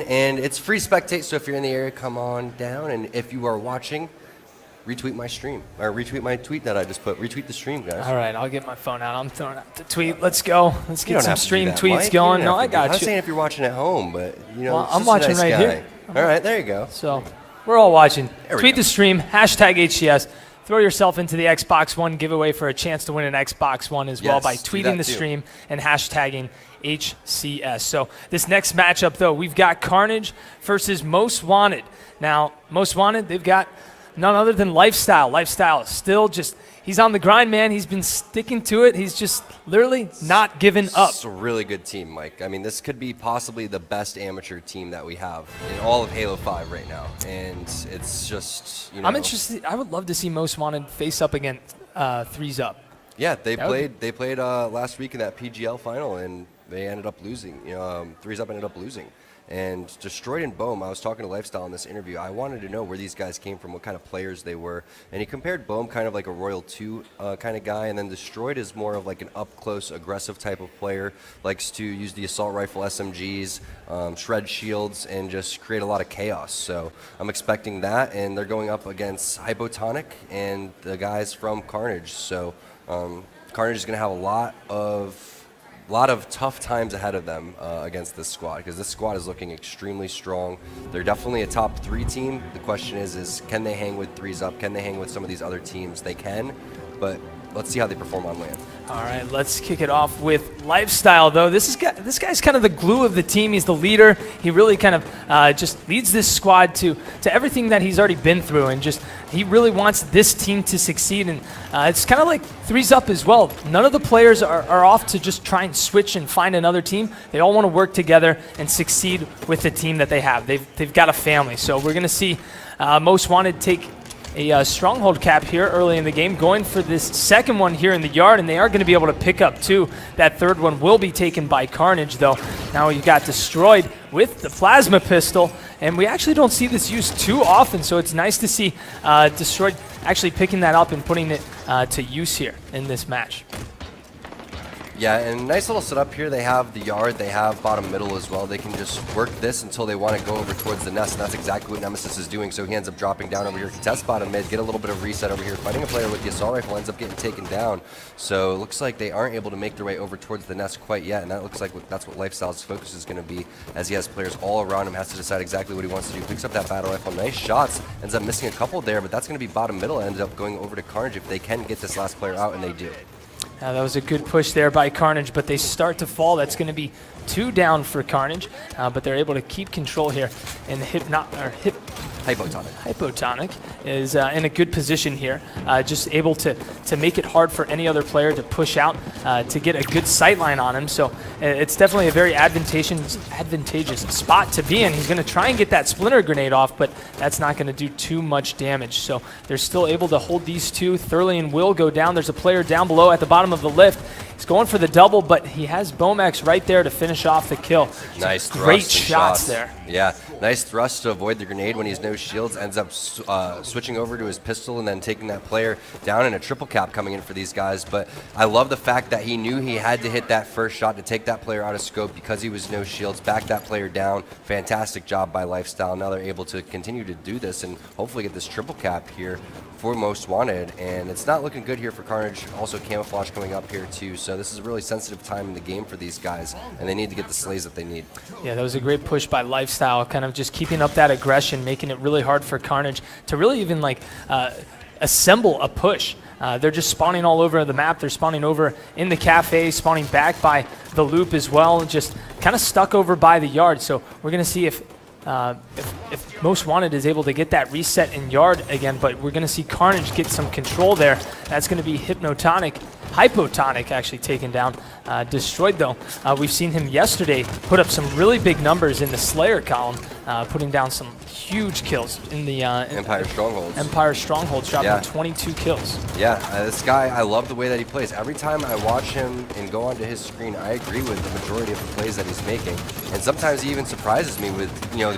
and it's free spectate, so if you're in the area, come on down. And if you are watching, retweet my stream, or retweet my tweet that I just put. Retweet the stream, guys. All right, I'll get my phone out. I'm throwing out the tweet. Let's go. Let's get some stream that, tweets Mike. going. No, I got you. I'm saying if you're watching at home, but, you know, well, I'm watching nice right guy. here. All right, there you go. So we're all watching. There we Tweet go. the stream, hashtag HCS. Throw yourself into the Xbox One giveaway for a chance to win an Xbox One as well by Yes, do tweeting that the too. stream and hashtagging HCS. So this next matchup, though, we've got Carnage versus Most Wanted. Now, Most Wanted, they've got none other than Lifestyle. Lifestyle is still just, he's on the grind, man. He's been sticking to it. He's just literally not giving up. It's a really good team, Mike. I mean, this could be possibly the best amateur team that we have in all of Halo 5 right now. And it's just, you know. I'm interested. I would love to see Most Wanted face up against Threes Up. Yeah, they played last week in that PGL final, and they ended up losing. You know, Threes Up ended up losing. And Destroyed and Bohm, I was talking to Lifestyle in this interview. I wanted to know where these guys came from, what kind of players they were. And he compared Bohm kind of like a Royal 2 kind of guy, and then Destroyed is more of like an up-close, aggressive type of player, likes to use the assault rifle SMGs, shred shields, and just create a lot of chaos. So I'm expecting that, and they're going up against Hypotonic and the guys from Carnage. So Carnage is going to have a lot of tough times ahead of them against this squad, because this squad is looking extremely strong. They're definitely a top 3 team. The question is can they hang with Threes Up? Can they hang with some of these other teams? They can, but let's see how they perform on land. All right, let's kick it off with Lifestyle, though. This guy's kind of the glue of the team. He's the leader. He really kind of just leads this squad to everything that he's already been through, and just he really wants this team to succeed. And it's kind of like Threes Up as well. None of the players are off to just try and switch and find another team. They all want to work together and succeed with the team that they have. They've got a family. So we're going to see Most Wanted take a stronghold cap here early in the game, going for this second one here in the yard, and they are going to be able to pick up 2. That third one will be taken by Carnage, though. Now you got Destroyed with the plasma pistol, and we actually don't see this used too often, so it's nice to see Destroyed actually picking that up and putting it to use here in this match. Yeah, and nice little setup here. They have the yard, they have bottom middle as well. They can just work this until they want to go over towards the nest, and that's exactly what Nemesis is doing. So he ends up dropping down over here, contest bottom mid, get a little bit of reset over here. Fighting a player with the assault rifle, ends up getting taken down. So it looks like they aren't able to make their way over towards the nest quite yet, and that looks like that's what Lifestyle's focus is going to be, as he has players all around him, has to decide exactly what he wants to do. Picks up that battle rifle, nice shots, ends up missing a couple there, but that's going to be bottom middle, ends up going over to Carnage if they can get this last player out, and they do. That was a good push there by Carnage, but they start to fall. That's going to be 2 down for Carnage, but they're able to keep control here. And Hypotonic is in a good position here, just able to make it hard for any other player to push out, to get a good sight line on him. So it's definitely a very advantageous spot to be in. He's going to try and get that splinter grenade off, but that's not going to do too much damage. So they're still able to hold these 2. Thurlian will go down. There's a player down below at the bottom of the lift. He's going for the double, but he has Bomax right there to finish off the kill. Nice thrust. Great shots there. Yeah, nice thrust to avoid the grenade when he's no shields. Ends up switching over to his pistol and then taking that player down, in a triple cap coming in for these guys. But I love the fact that he knew he had to hit that first shot to take that player out of scope because he was no shields. Back that player down. Fantastic job by Lifestyle. Now they're able to continue to do this and hopefully get this triple cap here for Most Wanted, and it's not looking good here for Carnage. Also camouflage coming up here too, so this is a really sensitive time in the game for these guys, and they need to get the slays that they need. Yeah, that was a great push by Lifestyle, kind of just keeping up that aggression, making it really hard for Carnage to really even like assemble a push. They're just spawning all over the map. They're spawning over in the cafe, spawning back by the loop as well, just kind of stuck over by the yard. So we're going to see if Most Wanted is able to get that reset in yard again, but we're going to see Carnage get some control there. That's going to be Hypotonic actually taken down. Destroyed, though. We've seen him yesterday put up some really big numbers in the Slayer column, putting down some huge kills in the Empire Strongholds. Empire Strongholds, dropping 22 kills. Yeah, this guy, I love the way that he plays. Every time I watch him and go onto his screen, I agree with the majority of the plays that he's making. And sometimes he even surprises me with,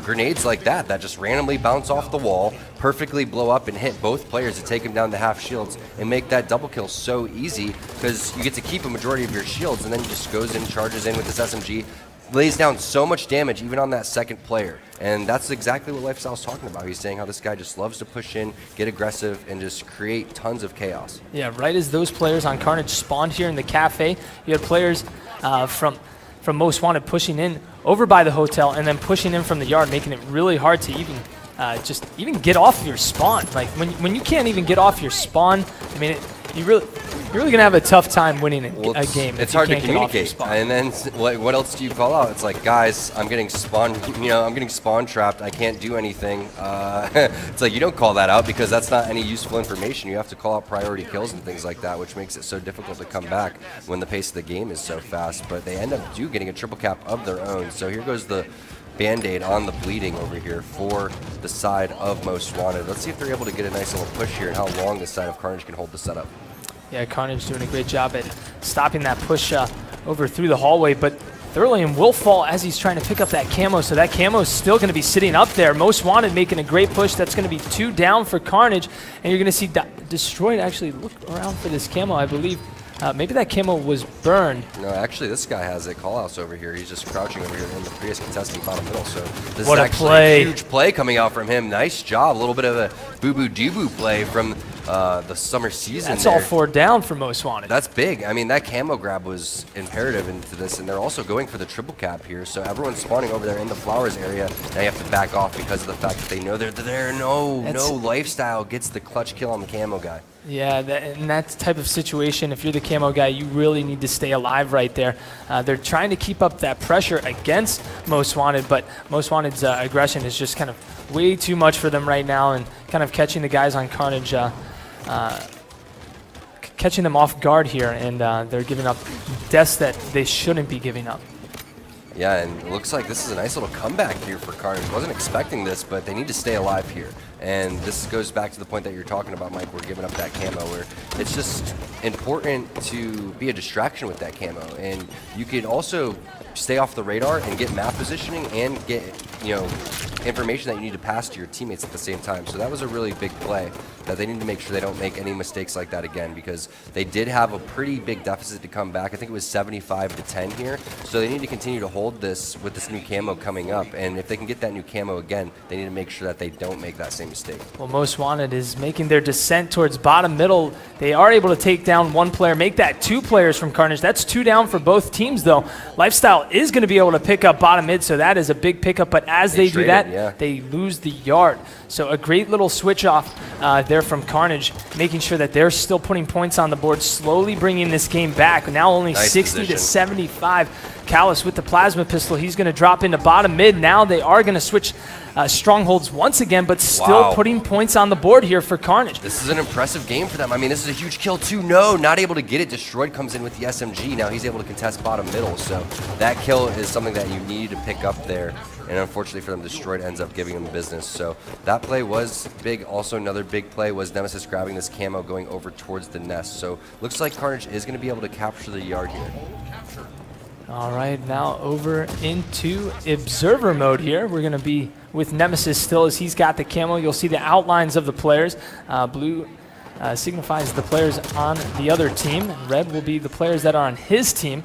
grenades like that just randomly bounce off the wall, perfectly blow up and hit both players to take him down to half shields and make that double kill so easy, because you get to keep a majority of your shields, and then he just goes in, charges in with this SMG, lays down so much damage even on that second player. And that's exactly what Lifestyle's talking about. He's saying how this guy just loves to push in, get aggressive, and just create tons of chaos. Yeah, right as those players on Carnage spawned here in the cafe, you had players from Most Wanted pushing in over by the hotel and then pushing in from the yard, making it really hard to even get off your spawn. Like when you can't even get off your spawn, I mean, you're really gonna have a tough time winning a game. It's hard to communicate. And then what else do you call out? It's like, guys, I'm getting spawn. I'm getting spawn trapped. I can't do anything. It's like you don't call that out because that's not any useful information. You have to call out priority kills and things like that, which makes it so difficult to come back when the pace of the game is so fast. But they end up getting a triple cap of their own. So here goes the Band-Aid on the bleeding over here for the side of Most Wanted. Let's see if they're able to get a nice little push here and how long the side of Carnage can hold the setup. Yeah, Carnage doing a great job at stopping that push over through the hallway, but Thurlian will fall as he's trying to pick up that camo, so that camo is still going to be sitting up there. Most Wanted making a great push. That's going to be 2 down for Carnage, and you're going to see Destroyed actually look around for this camo, I believe. Maybe that camo was burned. No, actually, this guy has it. Callouts over here. He's just crouching over here in the Prius contesting bottom middle. So this what is a actually play. a huge play coming out from him. Nice job. A little bit of a boo-boo-doo-boo play from the summer season. That's all 4 down for Most Wanted. That's big. I mean, that camo grab was imperative into this, and they're also going for the triple cap here. So everyone's spawning over there in the flowers area. Now you have to back off because of the fact that they know they're there. No Lifestyle gets the clutch kill on the camo guy. Yeah, in that type of situation, if you're the camo guy, you really need to stay alive right there. They're trying to keep up that pressure against Most Wanted, but Most Wanted's aggression is just kind of way too much for them right now, and kind of catching the guys on Carnage, catching them off guard here, and they're giving up deaths that they shouldn't be giving up. Yeah, and it looks like this is a nice little comeback here for Carnage. Wasn't expecting this, but they need to stay alive here. And this goes back to the point that you're talking about, Mike. We're giving up that camo, where it's just important to be a distraction with that camo. And you could also stay off the radar and get map positioning and get, information that you need to pass to your teammates at the same time. So that was a really big play that they need to make sure they don't make any mistakes like that again, because they did have a pretty big deficit to come back. I think it was 75-10 here. So they need to continue to hold this with this new camo coming up. And if they can get that new camo again, they need to make sure that they don't make that same mistake. Well, Most Wanted is making their descent towards bottom middle. They are able to take down 1 player, make that 2 players from Carnage. That's 2 down for both teams, though. Lifestyle is going to be able to pick up bottom mid, so that is a big pickup. But as they do that, they lose the yard. So a great little switch off there from Carnage, making sure that they're still putting points on the board, slowly bringing this game back. Now only 60-75. Callus with the plasma pistol. He's going to drop into bottom mid. Now they are going to switch Strongholds once again, but still putting points on the board here for Carnage. This is an impressive game for them. I mean, this is a huge kill too. No, not able to get it. Destroyed comes in with the SMG. Now he's able to contest bottom middle. So that kill is something that you need to pick up there. And unfortunately for them, Destroyed ends up giving them business. So that play was big. Also, another big play was Nemesis grabbing this camo going over towards the nest. So looks like Carnage is going to be able to capture the yard here. All right, now over into Observer mode here. We're going to be with Nemesis still as he's got the camo. You'll see the outlines of the players. Blue signifies the players on the other team. Red will be the players that are on his team.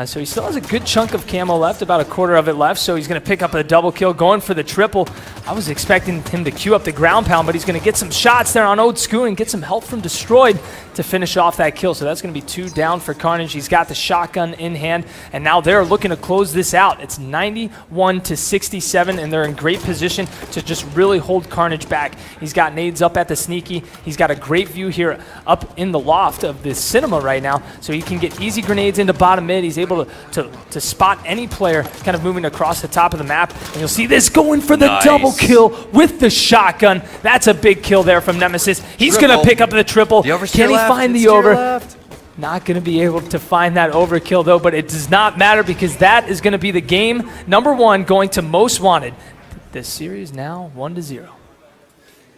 So he still has a good chunk of camo left, about a quarter of it left. So he's going to pick up a double kill, going for the triple. I was expecting him to queue up the ground pound, but he's going to get some shots there on Old School and get some help from Destroyed to finish off that kill. So that's going to be 2 down for Carnage. He's got the shotgun in hand, and now they're looking to close this out. It's 91-67, and they're in great position to just really hold Carnage back. He's got nades up at the sneaky. He's got a great view here up in the loft of this cinema right now, so he can get easy grenades into bottom mid. He's able to spot any player kind of moving across the top of the map, and you'll see this going for the double kill with the shotgun. That's a big kill there from Nemesis. He's going to pick up the triple. Can he find the over? Not going to be able to find that overkill though, but it does not matter because that is going to be the game number 1 going to Most Wanted. The series now 1-0.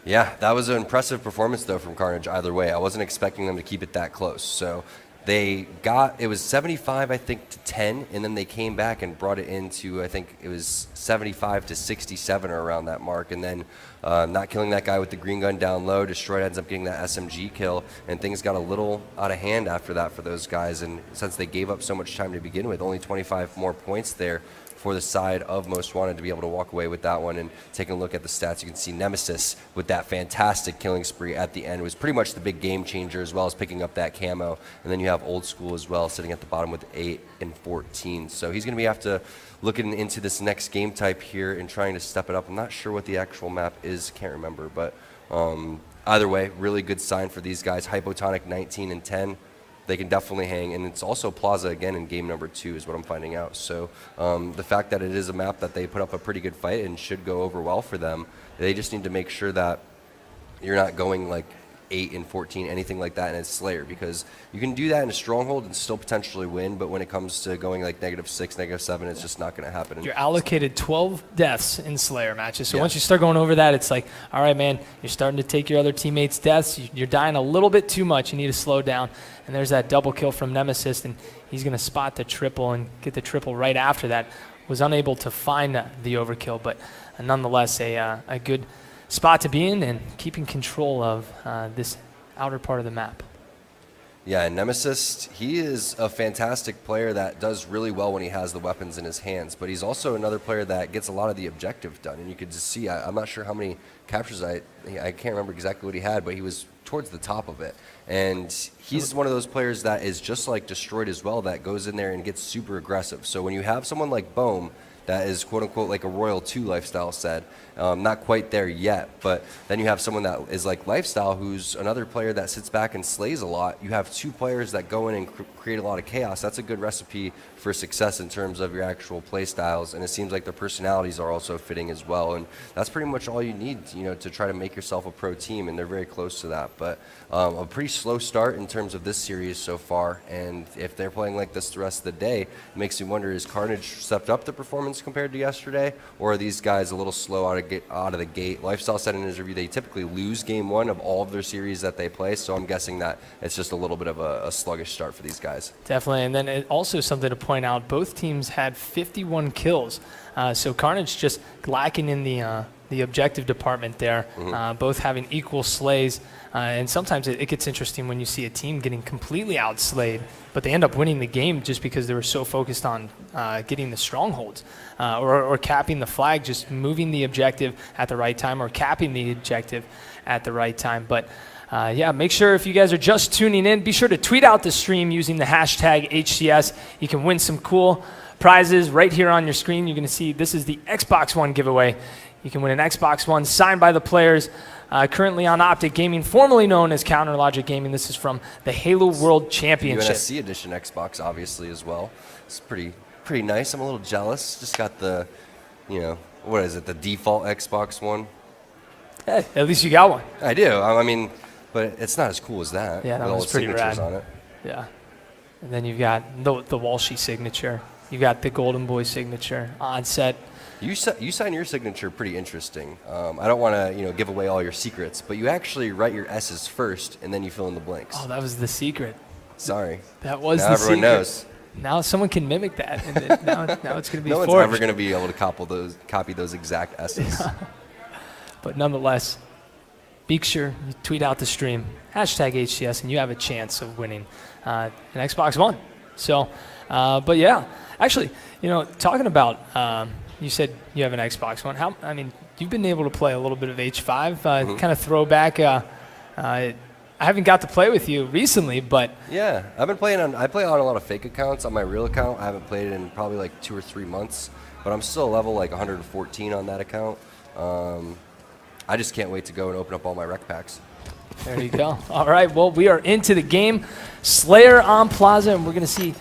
Yeah, that was an impressive performance though from Carnage either way. I wasn't expecting them to keep it that close. So they got, it was 75, I think, to 10, and then they came back and brought it into, I think it was 75-67 or around that mark, and then not killing that guy with the green gun down low. Destroyed ends up getting that SMG kill, and things got a little out of hand after that for those guys, and since they gave up so much time to begin with, only 25 more points there for the side of Most Wanted to be able to walk away with that one. And taking a look at the stats, you can see Nemesis with that fantastic killing spree at the end was pretty much the big game changer, as well as picking up that camo. And then you have Old School as well, sitting at the bottom with 8 and 14. So he's going to have to looking into this next game type here and trying to step it up. I'm not sure what the actual map is, can't remember, but either way, really good sign for these guys. Hypotonic 19 and 10. They can definitely hang, and it's also Plaza again in game number 2 is what I'm finding out. So the fact that it is a map that they put up a pretty good fight and should go over well for them, they just need to make sure that you're not going like 8 and 14, anything like that in a Slayer, because you can do that in a Stronghold and still potentially win, but when it comes to going like -6, -7, it's just not going to happen. You're allocated 12 deaths in Slayer matches, so once you start going over that, it's like, all right, man, you're starting to take your other teammates' deaths, you're dying a little bit too much, you need to slow down. And there's that double kill from Nemesis, and he's going to spot the triple and get the triple right after that. Was unable to find the overkill, but nonetheless a good spot to be in and keeping control of this outer part of the map. Yeah, and Nemesis, he is a fantastic player that does really well when he has the weapons in his hands, but he's also another player that gets a lot of the objective done. And you could just see, I'm not sure how many captures, I can't remember exactly what he had, but he was towards the top of it. And he's one of those players that is just like Destroyed as well, that goes in there and gets super aggressive. So when you have someone like Bohm, that is quote-unquote like a Royal 2 Lifestyle said. Not quite there yet, but then you have someone that is like Lifestyle, who's another player that sits back and slays a lot. You have 2 players that go in and create a lot of chaos. That's a good recipe for success in terms of your actual play styles, and it seems like their personalities are also fitting as well, and that's pretty much all you need, to try to make yourself a pro team, and they're very close to that. But a pretty slow start in terms of this series so far, and if they're playing like this the rest of the day, it makes me wonder, is Carnage stepped up the performance compared to yesterday, or are these guys a little slow out of the gate? Lifestyle said in his review they typically lose game 1 of all of their series that they play, so I'm guessing that it's just a little bit of a sluggish start for these guys. Definitely, and then also something to point out, both teams had 51 kills, so Carnage just lacking in the objective department there, both having equal slays, and sometimes it gets interesting when you see a team getting completely outslayed, but they end up winning the game just because they were so focused on getting the strongholds, or capping the flag, just moving the objective at the right time, or capping the objective at the right time. But yeah, make sure if you guys are just tuning in, be sure to tweet out the stream using the hashtag HCS. You can win some cool prizes right here on your screen. You're going to see this is the Xbox One giveaway. You can win an Xbox One signed by the players currently on Optic Gaming, formerly known as Counter Logic Gaming. This is from the Halo World Championship. UNSC Edition Xbox, obviously, as well. It's pretty nice. I'm a little jealous. Just got the, what is it, the default Xbox One? Hey, at least you got one. I do. I mean, but it's not as cool as that. Yeah, that was pretty rad. On it. Yeah. And then you've got the Walshy signature. You've got the Golden Boy signature on set. You sign your signature pretty interesting. I don't want to give away all your secrets, but you actually write your S's first and then you fill in the blanks. Oh, that was the secret. Sorry. That was now the everyone secret. knows. Now someone can mimic that, and now it's going to be no forged. one's ever going to be able to copy those exact S's. Yeah. But nonetheless, be sure you tweet out the stream, hashtag HCS, and you have a chance of winning an Xbox One. So, but yeah, actually, talking about, you said you have an Xbox One. You've been able to play a little bit of H5, kind of throwback. I haven't got to play with you recently, but yeah, I play on a lot of fake accounts. On my real account, I haven't played it in probably like 2 or 3 months, but I'm still level like 114 on that account. I just can't wait to go and open up all my rec packs. There you go. All right, well, we are into the game. Slayer on Plaza, and we're going to see